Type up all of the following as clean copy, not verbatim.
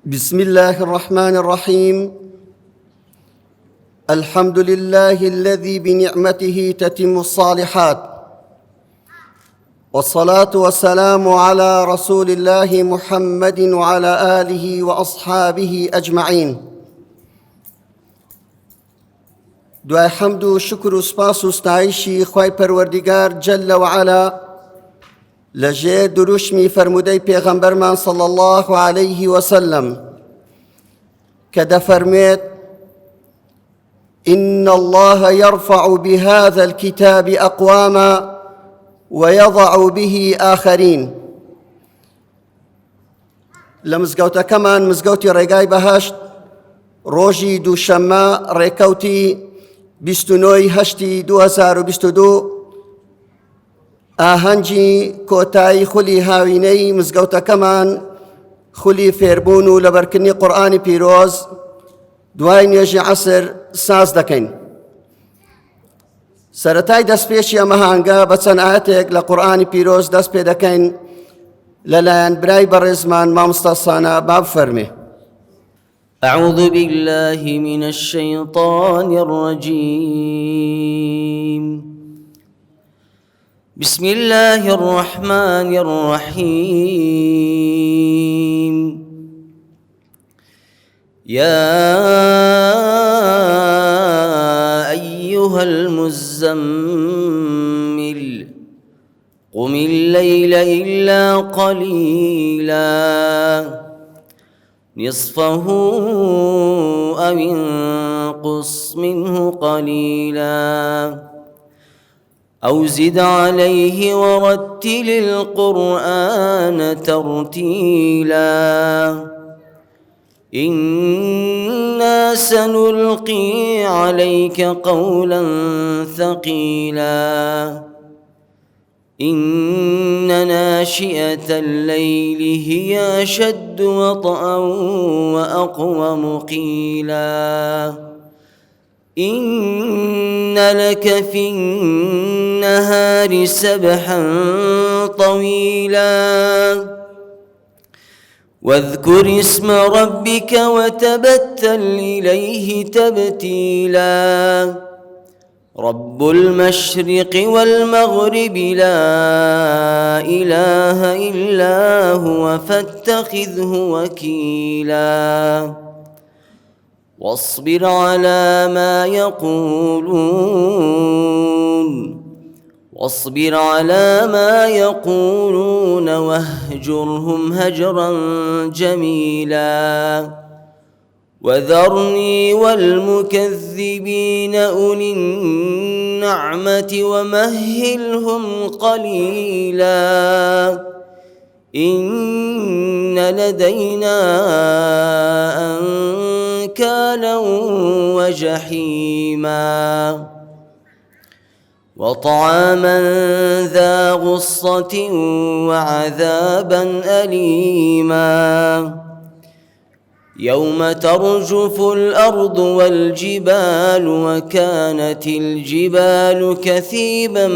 بسم الله الرحمن الرحيم. الحمد لله الذي بنعمته تتم الصالحات، والصلاة والسلام على رسول الله محمد وعلى آله وأصحابه أجمعين. دوای حەمد و شکر و سپاس و ستایشی خوای پەروەردیگار جەل وعەلا لەژێر دروشمی فەرموودەی پێغەمبەرمان صلی الله عليه وسلم کە دەفەرمێت: إن الله يرفع بهذا الكتاب أقواما ويضع به آخرين. لمزگەوتەکەمان مزگەوتی ڕێگای بەهەشت ڕۆژی دووشەممە ڕێکەوتی 29 هەشتی 2022 ئاهەنگی کۆتایی خولی هاوینەی مزگەوتەکەمان خولی فێربوون و لەبەرکردنی قورئانی پیرۆز دوای نوێژی عەسر ساز دەکەین. سەرەتای دەستپێشی ئەمە هەنگە بە چەند ئاەتێک لە قورئانی پیرۆز دەست پێ دەکەین لەلایەن برای بەڕێزمان مامۆستا سانا با بفەرمێ. أعوذ بالله من الشيطان الرجيم. بسم الله الرحمن الرحيم. يا أيها المزمل قم الليل إلا قليلا نصفه أو انقص منه قليلا أو زد عليه ورتل القرآن ترتيلا إنا سنلقي عليك قولا ثقيلا إن ناشئة الليل هي أشد وطئا وأقوم قيلا إن لك في النهار سبحا طويلا واذكر اسم ربك وتبتل إليه تبتيلا رب المشرق والمغرب لا إله إلا هو فاتخذه وكيلا واصبر على ما يقولون واهجرهم هجرا جميلا وذرني والمكذبين أولي النعمة ومهلهم قليلا إن لدينا أنكالا وجحيما وطعاما ذا غصة وعذابا أليما يوم ترجف الأرض والجبال وكانت الجبال كثيبا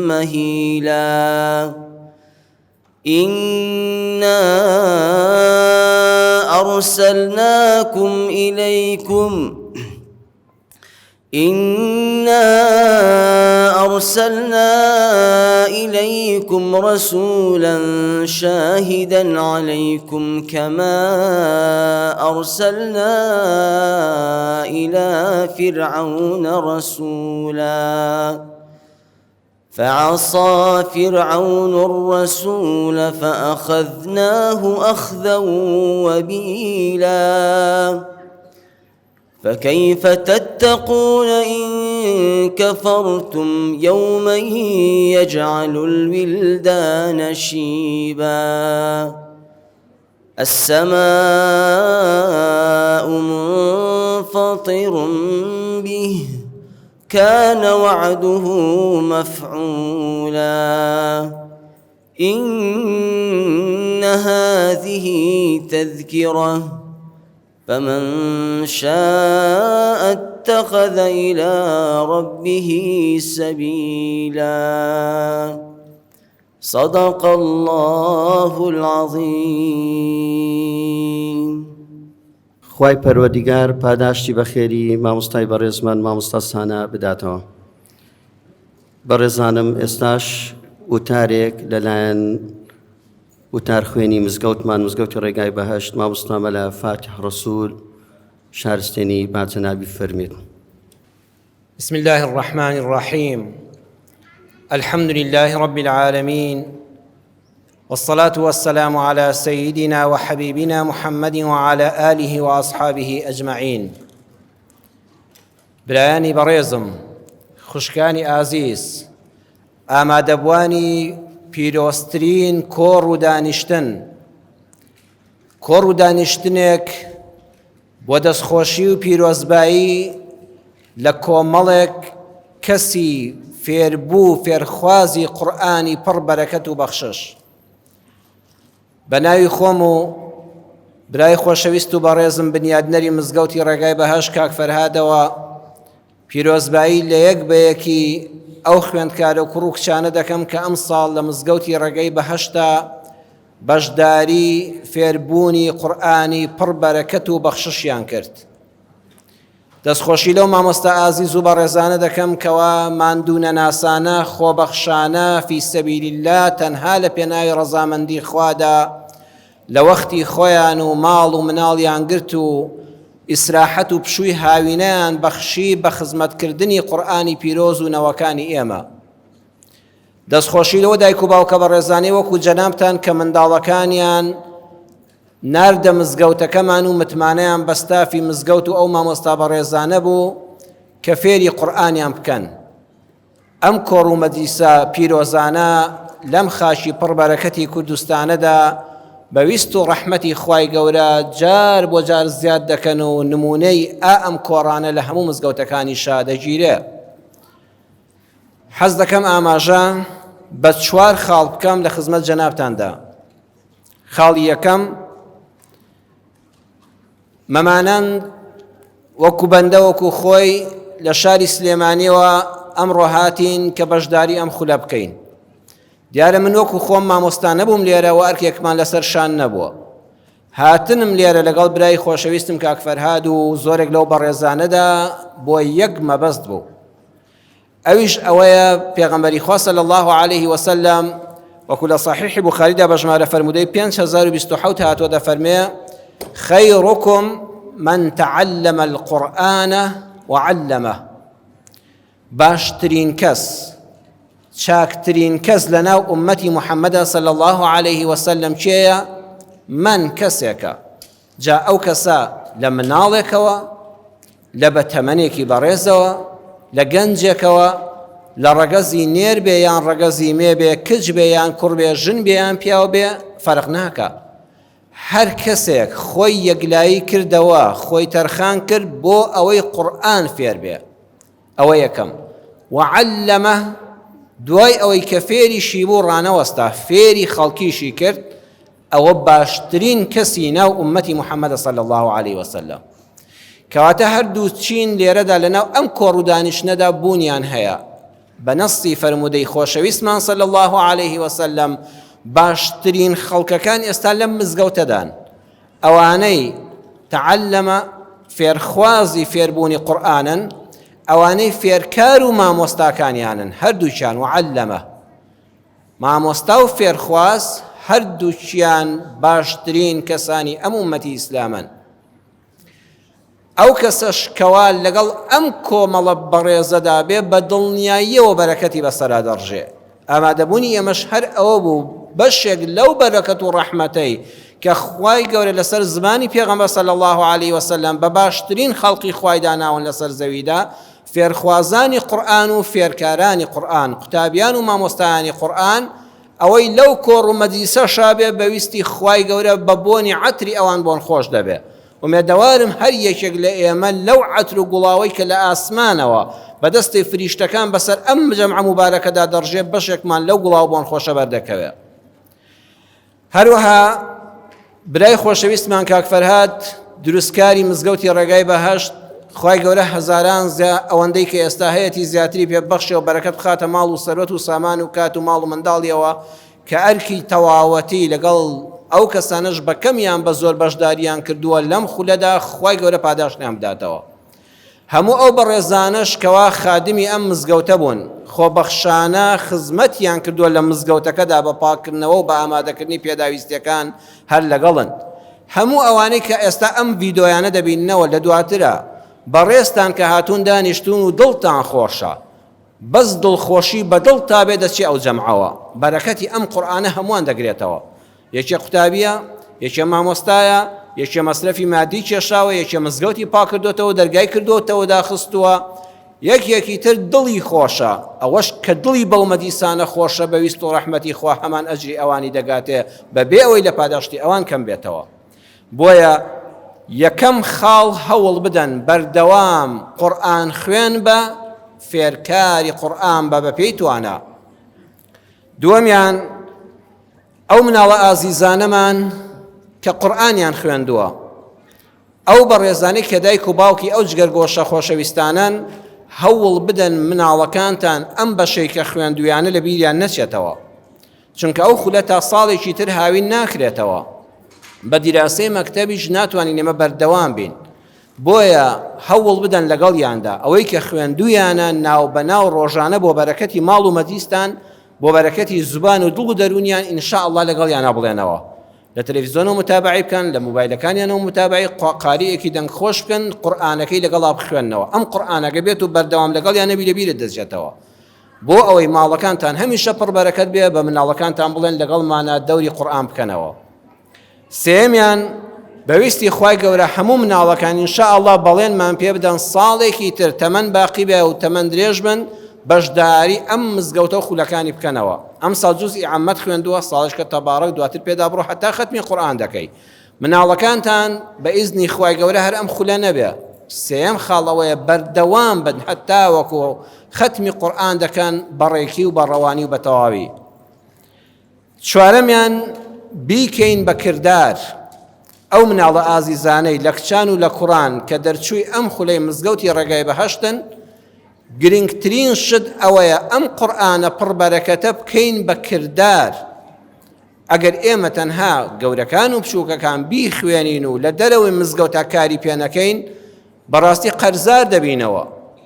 مهيلا إنا أرسلنا إليكم رسولا شاهدا عليكم كما أرسلنا إلى فرعون رسولا فعصى فرعون الرسول فأخذناه أخذا وبيلا فكيف تتقون إن كفرتم يوما يجعل الولدان شيبا السماء منفطر به كان وعده مفعولا إن هذه تذكرة فمن شاء اتخذ إلى ربه سبيلا صدق الله العظيم. خوای پەروەردیگار پاداشتی بەخێری مامۆستای بەڕێزمان مامۆستا سانە بداتەوە. بەڕێزانم ئێستاش وتارێک لەلایەن وتار خوێنی مزگەوتمان مزگەوتی ڕێگای بەهەشت مامۆستا مەلا فاتح ڕەسوول شارستێنی باجەنابی فەرمێت. بسم الله الرحمن الرحيم الحمد لله رب العالمين والصلاة والسلام على سيدنا وحبيبنا محمد وعلى آله وأصحابه أجمعين. برایانی بەڕێزم، خوشکانی ئازیز، ئامادەبوانی پیرۆستترین کۆڕ و دانیشتنێک بۆ دەستخۆشی و پیرۆزبایی لە کۆمەڵێک کەسی فێربوو فێرخوازی قورئانی پڕ بەرەکەت و بەخشش. بە ناوی خۆم و برای خۆشەویست و بەڕێزم بنیادنەری مزگەوتی ڕێگای بەهەشت کاک فەرهادەوە پیرۆزبایی لە یەک بە یەکی ئەو خوێندکارە و کوڕ و کچانە دەکەم کە ئەم ساڵ لە مزگەوتی ڕێگەی بەهەشتا بەشداری فێربوونی قورئانی پڕ بەرەکەت و بەخششیان کرد. دەستخۆشی لەو مامۆستا ئازیز و بەڕێزانە دەکەم کەوا ماندوو نەناسانە خۆبەخشانە فی سەبیلی الله تەنها لە پێناوی ڕەزامەندی خوادا لە وەختی خۆیان و ماڵ و مناڵیان گرت و ئیسراحەت و پشووی هاوینەیان بەخشی بە خزمەتکردنی قورئانی پیرۆز و نەوەکانی ئێمە. دەستخۆشی لەوە دایک و باوکە بەڕێزانەی وەکو جەنابتان کە منداڵەکانیان ناردە مزگەوتەکەمان و متمانەیان بەستافی مزگەوت و ئەو مامۆستا بەڕێزانە بوو کە فێری قورئانیان بکەن. ئەم کۆڕ و مەجلیسە پیرۆزانە لەم خاشی پڕ بەرەکەتی کوردستانەدا بەویست و ڕەحمەتی خوای گەورە جار بۆ جار زیاد دەکەن و نمونەی ئەم کۆڕانە لە هەموو مزگەوتەکانیشا دەگیرێ. حەز دەکەم ئاماژە بە 4 خاڵ بکەم لە خزمەت جەنابتاندا. خاڵی یەکەم، مەمانەن وەکو بەندە وەکو خۆی لە شاری سلێمانیەوە ئەمڕۆ هاتین کە بەشداری ئەم خولە بکەین. دیارە من وەکو خۆم مامۆستا نەبووم لێرە و ئەرکێکمان لەسەر شان نەبووە. هاتنم لێرە لەگەڵ برای خۆشەویستم کاک فەرهاد و زۆرێک لەو بەڕێزانەدا بۆ یەک مەبەست بوو. ئەویش ئەوەیە پێغەمبەری خوا صلی الله عليه وسلم وەکو لە صحیحی بوخاریدا بە ژمارە فەرموودەی 5027 هاتووە دەفەرمێ: خەیڕکم من تعلم القورآن وعلمه. باشترین کەس، چاکترین کەس لە ناو ئومەتی محەممەدا صلی الله عليه وسلم کێیە؟ من کەسێکە. جا ئەو کەسە لە مناڵێکەوە، لە بەتەمەنێکی بەڕێزەوە، لە گەنجێکەوە، لە ڕەگەزی نێر بێ یان ڕەگەزی مێ بێ، کچ بێ یان کوڕ بێ، ژن بێ یان پیاو بێ، فەرق ناکە. هەر کەسێک خۆی یەکلایی کردەوە، خۆی تەرخان کرد بۆ ئەوەی قورئان فێر بێ. ئەوە یەکەم. وعلمە، دوای ئەوەی کە فێریشی بوو ڕانەوەستا فێری خەڵکیشی کرد، ئەوە باشترین کەسی ناو ئومەتی محەممەد صلی الله عليه وسلم. کەواتە هەردوو چین لێرەدا لەناو ئەم کۆڕ و دانیشتنەدا بوونیان هەیە. بە نەسی فەرموودەی خۆشەویستمان صلی الله عليه وسلم باشترین خەڵکەکان ئێستا لەم مزگەوتەدان ئەوانەی تعلمە فێرخوازی فێربوونی قورئانن، ئەوانەی فێرکار و مامۆستاکانیانن، هەردووچیان وعلمە. مامۆستا و فێرخواز هەردووچیان باشترین کەسانی ئەم ئومەتی ئیسلامن. ئەو کەسەش کەوا لەگەڵ ئەم کۆمەڵە بەڕێزەدا بێ بە دڵنیاییەوە بەرەکەتی بەسەرا دەڕژێ. ئامادەبوونی ئێمەش هەر ئەوە بوو بەشێک لەو بەرەکەت و ڕەحمەتەی کە خوای گەورە لەسەر زمانی پێغەمبەر صلی الله عليه وسلم بە باشترین خەڵقی خوای داناون لەسەر زەویدا، فێرخوازانی قورئان و فێرکارانی قورئان، قوتابیان و مامۆستایانی قورئان، ئەوەی لەو کۆڕ و مەجلیسەشا بێ بەویستی خوای گەورە بە بۆنی عەتری ئەوان بۆن خۆش دەبێ. ومێدەوارم هەر یەکێک لە ئێمە لەو عەتر و گوڵاوەی کە لە ئاسمانەوە بەدەستی فریشتەکان بەسەر ئەم جەمعە مبارەکەدا دەڕژێ بەشێکمان لەو گوڵاو بۆن خۆشە بەردەکەوێ. هەروەها برای خۆشەویستمان کاک فەرهاد دروستکاری مزگەوتی ڕێگای بەهەشت، خوای گەورە هەزاران ئەوەندەی کە ئێستا هەیەی زیاتری پێبەخشێ و بەرەکەت بخاتە ماڵ و سەرۆت و سامان و کات و ماڵ و منداڵیەوە کە ئەرکی تەواوەتی لەگەڵ ئەو کەسانش بە کەمیان بە زۆر بەشداریان کردووە لەم خولەدا خوای گەورە پاداشتیان بداتەوە. هەموو ئەو بەڕێزانش کەوا خادمی ئەم مزگەوتە بوون خۆبەخشانە خزمەتیان کردووە لە مزگەوتەکەدا بە پاکردنەوە و بە ئامادەکردنی پێداویستیەکان هەر لەگەڵن. هەموو ئەوانەی کە ئێستا ئەم ڤیدۆیانە دەبیننەوە لە دواترە بەڕێستان کە هاتوون دانیشتون و دڵتان خۆشە، بەس دڵخۆشی بە دڵ تا بێ دەچی ئەو جەمعەوە بەرەکەتی ئەم قورئانە هەمووان دەگرێتەوە. یەکێ قوتابیە، یەکێ مامۆستایە، یەکێ مەسرەفی مادی کێشاوە، یەکێ مزگەوتی پاکردوێتەوە دەرگای کردوێتەوە داخستووە، یەکێکی تر دڵی خۆشە، ئەوەش کە دڵی بەو مەدیسانە خۆشە بەویست و ڕەحمەتی خوا هەمان ئەجری ئەوانی دەگاتێ بەبێ ئەوەی لە پاداشتی ئەوان کەم بێتەوە. بۆیە یەکەم خاڵ هەوڵ بدەن بەردەوام قورئان خوێن بە، فێرکاری قورئان بە بەپێی توانە. دووەمیان ئەو مناڵە ئازیزانەمان کە قورئانیان خوێندووە، ئەو بەڕێزانەی کە دایک و باوکی ئەو جگەرگۆشە خۆشەویستانن هەوڵ بدەن مناڵەکانتان ئەم بەشەی کە خوێندویانە لە بیریان نەچێتەوە، چونکە ئەو خولە تا ساڵێکی تر هاوین ناکرێتەوە. بە دیراسەی مەکتەبیش ناتوانین ئێمە بەردەوام بین. بۆیە هەوڵ بدەن لەگەڵیاندا ئەوەی کە خوێندویانە ناو بەناو ڕۆژانە بۆ بەرەکەتی ماڵ و مەدیستان، بۆ بەرەکەتی زوبان و دڵ و دەرونیان ئینشاءالله لەگەڵیانە بڵێنەوە. لە تەلەڤیزۆنەوە متابعی بکەن، لە مۆبایلەکانیانەوە متابعی قاریەکی دەنگ خۆش بکەن، قورئانەکەی لەگەڵا بخوێننەوە. ئەم قورئانەکە بێت و بەردەوام لەگەڵیان نەبی لەبیرت دەچێتەوە. بۆ ئەوەی ماڵەکانتان هەمیشە پڕ بەرەکەت بێ، بە مناڵەکانتان بڵێن لەگەڵمانە دەوری قورئان بکەنەوە. سێمیان بەویستی خوای گەورە هەموو مناڵەکان ئینشاءالله بەڵێنمان پێ بدەن ساڵێکی تر تەمەن باقی بێ و تەمەن درێژ بن بەشداری ئەم مزگەوتە و خولەکانی بکەنەوە. ئەم ساڵ جوزئی عەمەت خوێندووە، ساڵش کە تەبارەک دواتر پێدا بڕۆ حتا ختمی قورئان دەکەی. مناڵەکانتان بە ئیزنی خوای گەورە هەر ئەم خولە نەبێ. سێم خاڵەوەیە بەردەوام بن حتا وەکو ختمی قورئان دەکەن بەڕێکی و بەڕەوانی و بەتەواوی. چوارەمیان بیکەین بە کردار ئەو مناڵە ئازیزانەی لە کچان و لە کوڕان کە دەرچووی ئەم خولەی مزگەوتی ڕێگای بەهەشتن، گرنگترین شت ئەوەیە ئەم قورئانە پڕ بەرەکەتە بکەین بە کردار. ئەگەر ئێمە تەنها گەورەکان و بچووکەکان بیخوێنین و لە دەرەوەی مزگەوتە کاری پێ نەکەین، بەڕاستی قەرزار دەبینەوە.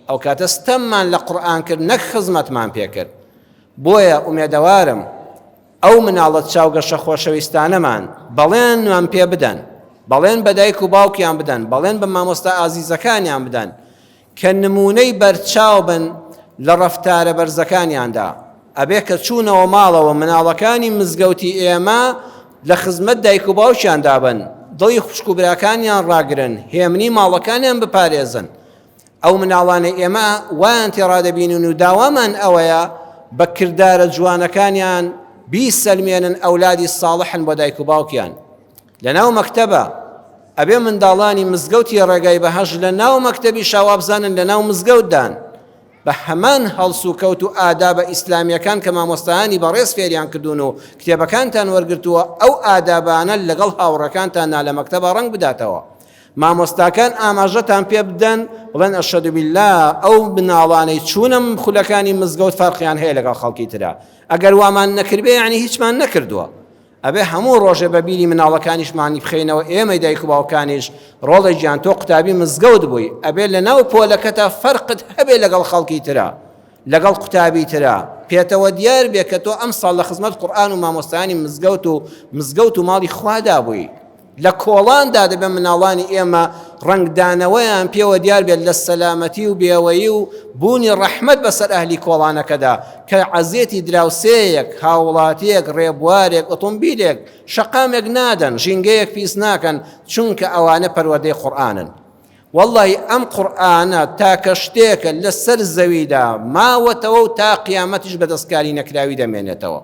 ئەو کاتە ستەممان لە قورئان کرد، نەک خزمەتمان پێ کرد. بۆیە ئومێدەوارم ئەو مناڵەت چاوگەشە خۆشەویستانەمان بەڵێنمان پێ بدەن، بەڵێن بە دایک و باوکیان بدەن، بەڵێن بە مامۆستا ئازیزەکانیان بدەن کە نمونەی بەرچاو بن لە ڕەفتارە بەرزەکانیاندا. ئەبێ کە چوونەوە ماڵەوە مناڵەکانی مزگەوتی ئێمە لە خزمەت دایک و باوکیان دابن، دڵی خوشک و براکانیان ڕاگرن، هێمنی ماڵەکانیان بپارێزن. ئەو مناڵانەی ئێمە وایان تێڕادەبینن و داوامان ئەوەیە بە کردارە جوانەکانیان بیسەلمێنن ئەولادی ساڵحن بۆ دایک و باوکیان. لەناو مەکتەبە ئەبێ منداڵانی مزگەوتی ڕێگای بەهەش لە ناو مەکتەبی شاوا بزانن لە ناو مزگەوتدان بە هەمان هەڵس و کەوت و ئادابە ئیسلامیەکان کە مامۆستایانی بەڕێز فێریان کردوون و کتێبەکانتان وەرگرتووە، ئەو ئادابانە لەگەڵ هاوڕەکانتان لە مەکتەبە ڕەنگ بداتەوە. مامۆستاکان ئاماژەتان پێ بدەن، بڵێن ئەشهەدو بالله ئەو مناڵانەی چوونم خولەکانی مزگەوت فەرقیان هەیە لەگەڵ خەڵکی ترە. ئەگەر وامان نەکردبێ یعنی هیچمان نەکردووە. ئەبێ هەموو ڕۆژێ بەبیری مناڵەکانیشمانی بخەینەوە. ئێمەی دایک و باوکانیش ڕۆڵی گیان تۆ قوتابی مزگەوت بووی، ئەبێ لە ناو پۆلەکەتە فەرقت هەبێ لەگەڵ خەڵکی ترە، لەگەڵ قوتابی ترە، پێتەوە دیار بێ کە تۆ ئەم ساڵ لە خزمەت قورئان و مامۆستایانی مزگەوت و ماڵی خوادا بووی. لە کۆڵاندا دەبێ مناڵانی ئێمە ڕنگدانەوەیان پێوە دیار بێت لە سەلامەتی و بێوەیی و بوونی ڕەحمەت بەسەر ئەهلی کۆڵانەکەدا کە عەزیەتی دراوسەیەک، هاوڵاتیەک، ڕێبوارێک، ئۆتۆمبیلێک، شەقامێک نادەن، ژینگەیەک پیس ناکەن، چونکە ئەوانە پەروەردەی قورئانن. واللهی ئەم قورئانە تاکە شتێکە لەسەر زەویدا ماوەتەوە و تا قیامەتیش بەدەستکاری نەکراوی دەمێنێتەوە.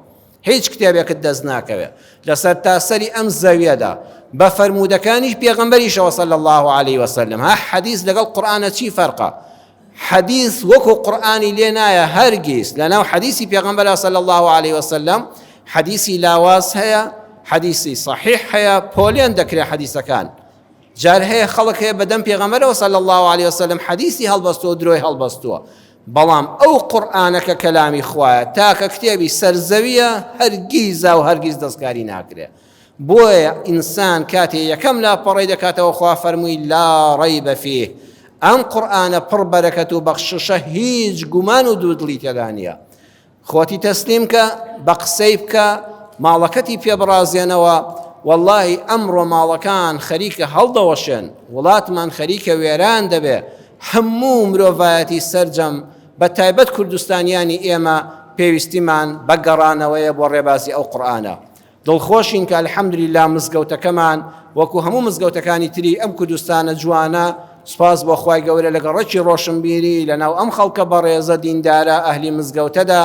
هیچ کتێبێکت دەست ناکەوێت لەسەر تاسەری ئەم زەویەدا بە فەرمودەکانی پێغەمبەریشەوە صلی الله علیه وسلم. ها حەدیث لەگەڵ قورئانە چی فەرقە؟ حەدیث وەکو قورئانی لێ نایە هەرگیز. لەناو حەدیثی پێغەمبەرە صلی الله علیه وسلم حەدیثی لاواز هەیە، حەدیثی صحیح هەیە، پۆلیان دەکرێت حەدیثەکان. جار هەیە خەڵک هەیە بەدەم پێغەمبەرەوە صلی الله علیه وسلم حەدیثی هەڵبەستووە درۆی هەڵبەستووە، بەڵام ئەو قورئانەکە کەلامی خوایە تاکە کتێبی سەرزەویە هەرگیز و هەرگیز دەستکاری ناکرێت. بۆیە ئینسان کاتێ یەکەم لاپەڕی دەکاتەوە خوا فەرمووی لا ڕەیبە فیه ئەم قورئانە پڕ بەرەکەت و بەخششە هیچ گومان و دوودڵی تێدا نییە خۆتی تەسلیم کە بە قسەی بکە ماڵەکەتی پێبڕازێنەوە واللهی ئەمڕۆ ماڵەکان خەریکە هەڵدەوەشێن وڵاتمان خەریکە وێران دەبێ هەموو مرۆڤایەتی سەرجەم بە تایبەت کوردستانیانی ئێمە پێویستیمان بە گەڕانەوەیە بۆ ڕێبازی ئەو قورئانە دڵخۆشین کە الحەمدولیلا مزگەوتەکەمان وەکو هەموو مزگەوتەکانی تری ئەم کوردستانە جوانە سپاس بۆ خوای گەورە لەگەڵ ڕێکی ڕۆشنبیری لەناو ئەم خەڵکە بەڕێزە دیندارە ئەهلی مزگەوتەدا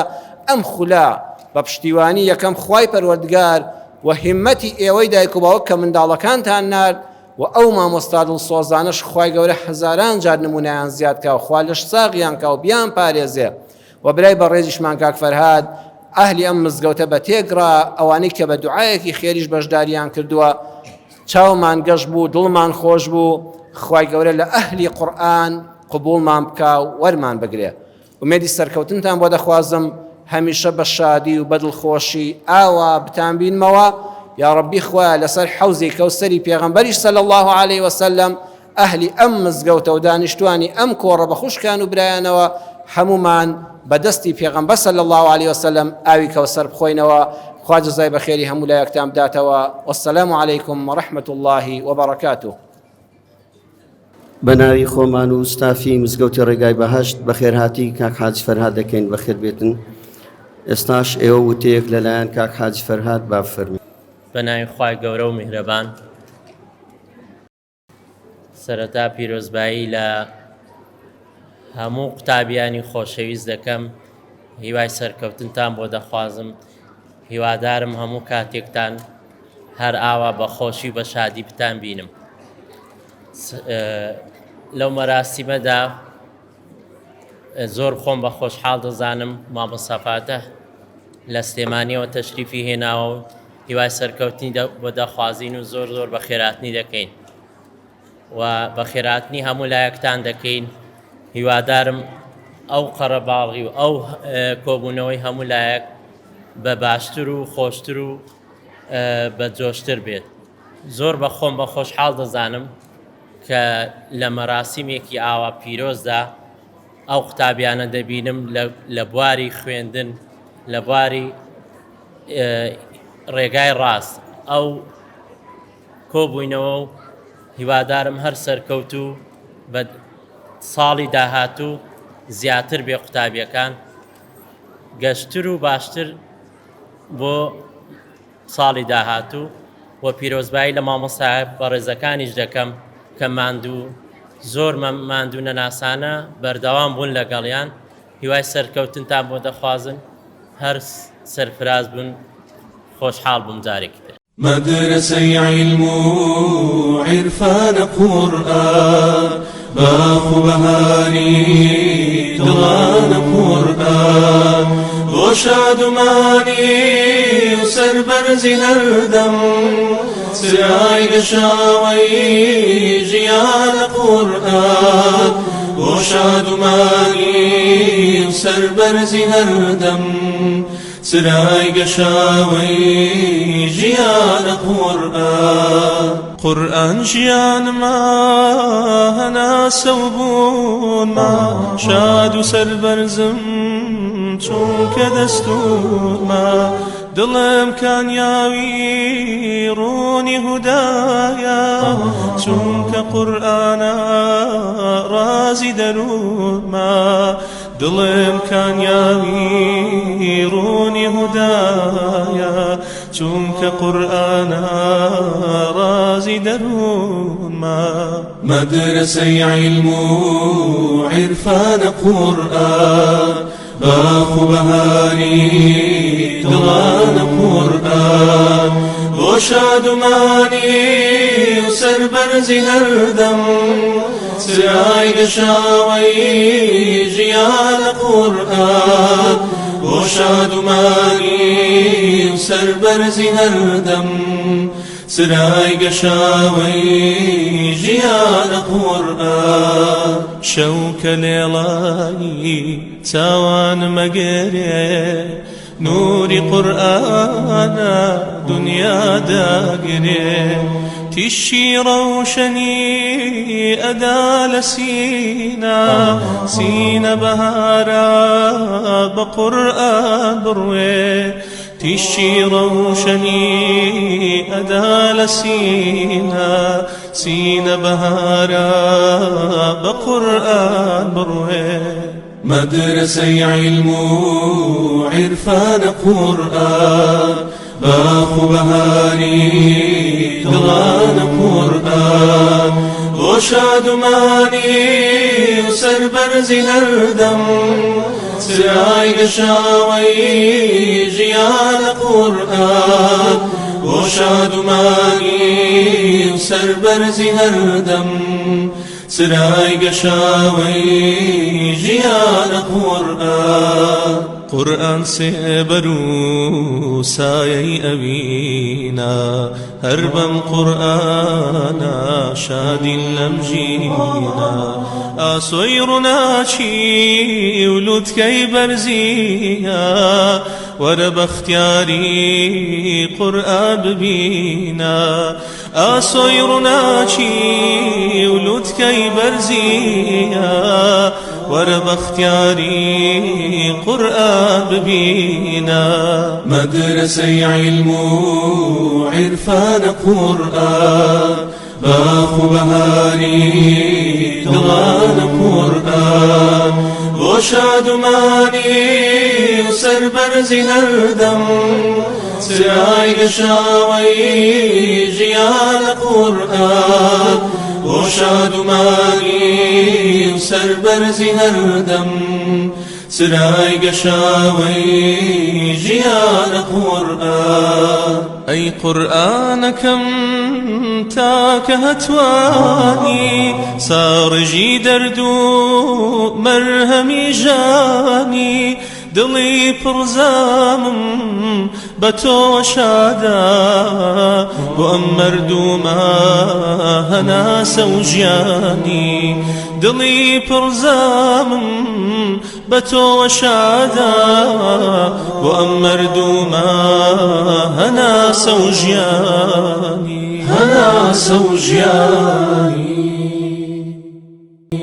ئەم خولا بە پشتیوانی یەکەم خوای پەروەردگار و هیمەتی ئێوەی دایک و باوک کە منداڵەکانتان نارد و ئەو مامۆستا دڵسۆزانەش خوای گەورە هەزاران جار نمونەیان زیاد کا و خوا لەش ساغیان کا و بیان پارێزێ و برای بەڕێزیشمان کاک فەرهاد ئەهلی ئەم مزگەوتە بە تێگرا ئەوانەی کە بە دوعایەکی خێریش بەشداریان کردووە چاومان گەشت بوو دڵمان خۆش بوو خوای گەورە لە ئەهلی قورئان قبوڵمان بکا و وەرمان بگرێ ومێدی سەرکەوتنتان بۆ دەخوازم هەمیشە بە شادی و بە دڵخۆشی ئاوا بتانبینمەوە یا ڕەبی خوا لەسەر حەوزی کەوسەری پێغەمبەریش صلی الله عليه وسلم ئەهلی ئەم مزگەوتە و دانیشتوانی ئەم کۆڕە بە خوشکان و برایانەوە هەمومان بەدەستی پێغەمبەر صلی الله عليه وسلم ئاوی کەوسەر بخۆینەوە خوا جەزای بەخێری هەموو لایەکتان بداتەوە والسلام عليكم ورحمة الله وبركاته. بەناوی خۆمان و ستافی مزگەوتی ڕێگای بەهەشت بەخێر هاتی کاک حاجی فەرهاد دەکەین بەخێر بێتن ئێستاش ئێوە وتەیەک لەلایەن کاک حاجی فەرهاد با بفەرمێن. بەناوی خوای گەورە و میهرەبان سەرەتا پیرۆزبایی لە هەموو قوتابیانی خۆشەویست دەکەم هیوای سەرکەوتنتان بۆ دەخوازم هیوادارم هەموو کاتێکتان هەر ئاوا بە خۆشی بە شادی بتان بینم. لەو مەراسیمەدا زۆر خۆم بە خۆشحاڵ دەزانم مامۆستا فاتح لە سلێمانیەوە تەشریفی هێناوە و هیوای سەرکەوتنی بۆ دەخوازین و زۆر زۆر بە خێراتنی دەکەین و بە خێراتنی هەموو لایەکتان دەکەین. هیوادارم ئەو قەرەباڵغی و ئەو کۆبوونەوەی هەموو لایەک بە باشتر و خۆشتر و بە جۆشتر بێت. زۆر بە خۆم بە خۆشحاڵ دەزانم کە لە مەراسیمێکی ئاوا پیرۆزدا ئەو قوتابیانە دەبینم لە بواری خوێندن لە بواری ڕێگای ڕاست ئەو کۆبووینەوە و هیوادارم هەر سەرکەوت و بە ساڵی داهاتوو زیاتر بێ قوتابیەکان گەشتر و باشتر بۆ ساڵی داهاتوو و پیرۆزبایی لە مامۆستای بەڕێزەکانیش دەکەم کە ماندوو زۆر ماندوو نەناسانە بەردەوام بوون لەگەڵیان هیوای سەرکەوتنتان بۆ دەخوازن هەر سەرفراز بوون خۆشحاڵ بووم جارێکی تر. مدرسة علم عرفان قرآن باخ بهاني دڵان قرآن بۆ شادمانی و سەربەرزی هەردەم سرای گەشاوەی ژیانە قورئان بۆ شادمانی و سەربەرزی هەردەم سرای گەشاوەی ژیانە قورئان قورئان ژیانما هەناسە و بوونما شاد و سەربەرزم چونکە دەستورما دڵم کانیاوی ڕوونی هودایە چونکە قورئانە ڕازی دەروونما دڵم کانیاوی ڕوونی هودایە چونکە قورئانە ڕازی دەروونما مەدرسەی علم و عرفانە قورئان باخ و بەهاری دڵانە قورئان بۆ شادمانی و سەربەرزی هەردەم سرای گەشاوەی ژیانە قورئان بۆ شادمانی و سەربەرزی هەردەم سرای گەشاوەی ژیانە قورئان شەوکە لێڵایی چاوان مەگەرێ نوری قورئانە دنیا داگرێ تیشی ڕەوشەنی ئەدا لە سینە بەهارە بە قورئان بڕوێ تیشی ڕەوشەنی ئەدا لە سینە بەهارە بە قورئان بڕوێ مدرسەی علم و عرفان قورئان باخ و بەهاری دڵانە قورئان بۆ شادومانی و سەربەرزی هەردەم سرای گەشاوەی ژیانە قورئان بۆ شادومانی و سەربەرزی هەردەم سرای گەشاوەی ژیانە قورئان قورئان سێبەر و سایەی ئەوینە هەر بەم قورئانە شادین لەم ژینە ئاسۆی ڕووناچی و لوتکەی بەرزیە وەرە بەختیاری قورئان ببینە ئاسۆی ڕووناچی و لوتکەی بەرزیە وەرە بەختیاری قورئان ببینە مەدرسەی علم و عرفانە قورئان باخ و بەهاری دڵانە قورئان بۆ شادومانی و سەربەرزی هەردەم سرای گەشاوەی ژیانە قورئان بۆ شادومانی و سەربەرزی هەردەم سرای گەشاوەی ژیانە قورئان ئەی قورئانەکەم تاکە هەتوانی ساڕژی دەرد و مەرهەمی ژانی دڵی پڕزامم بە تۆ شادە بۆ ئەم مەردوومە هەناسە و ژیانی دڵی پڕزامم بە تۆ شادە بۆ ئەم مەردوومە هەناسە و ژیانی هەناسە و ژیانی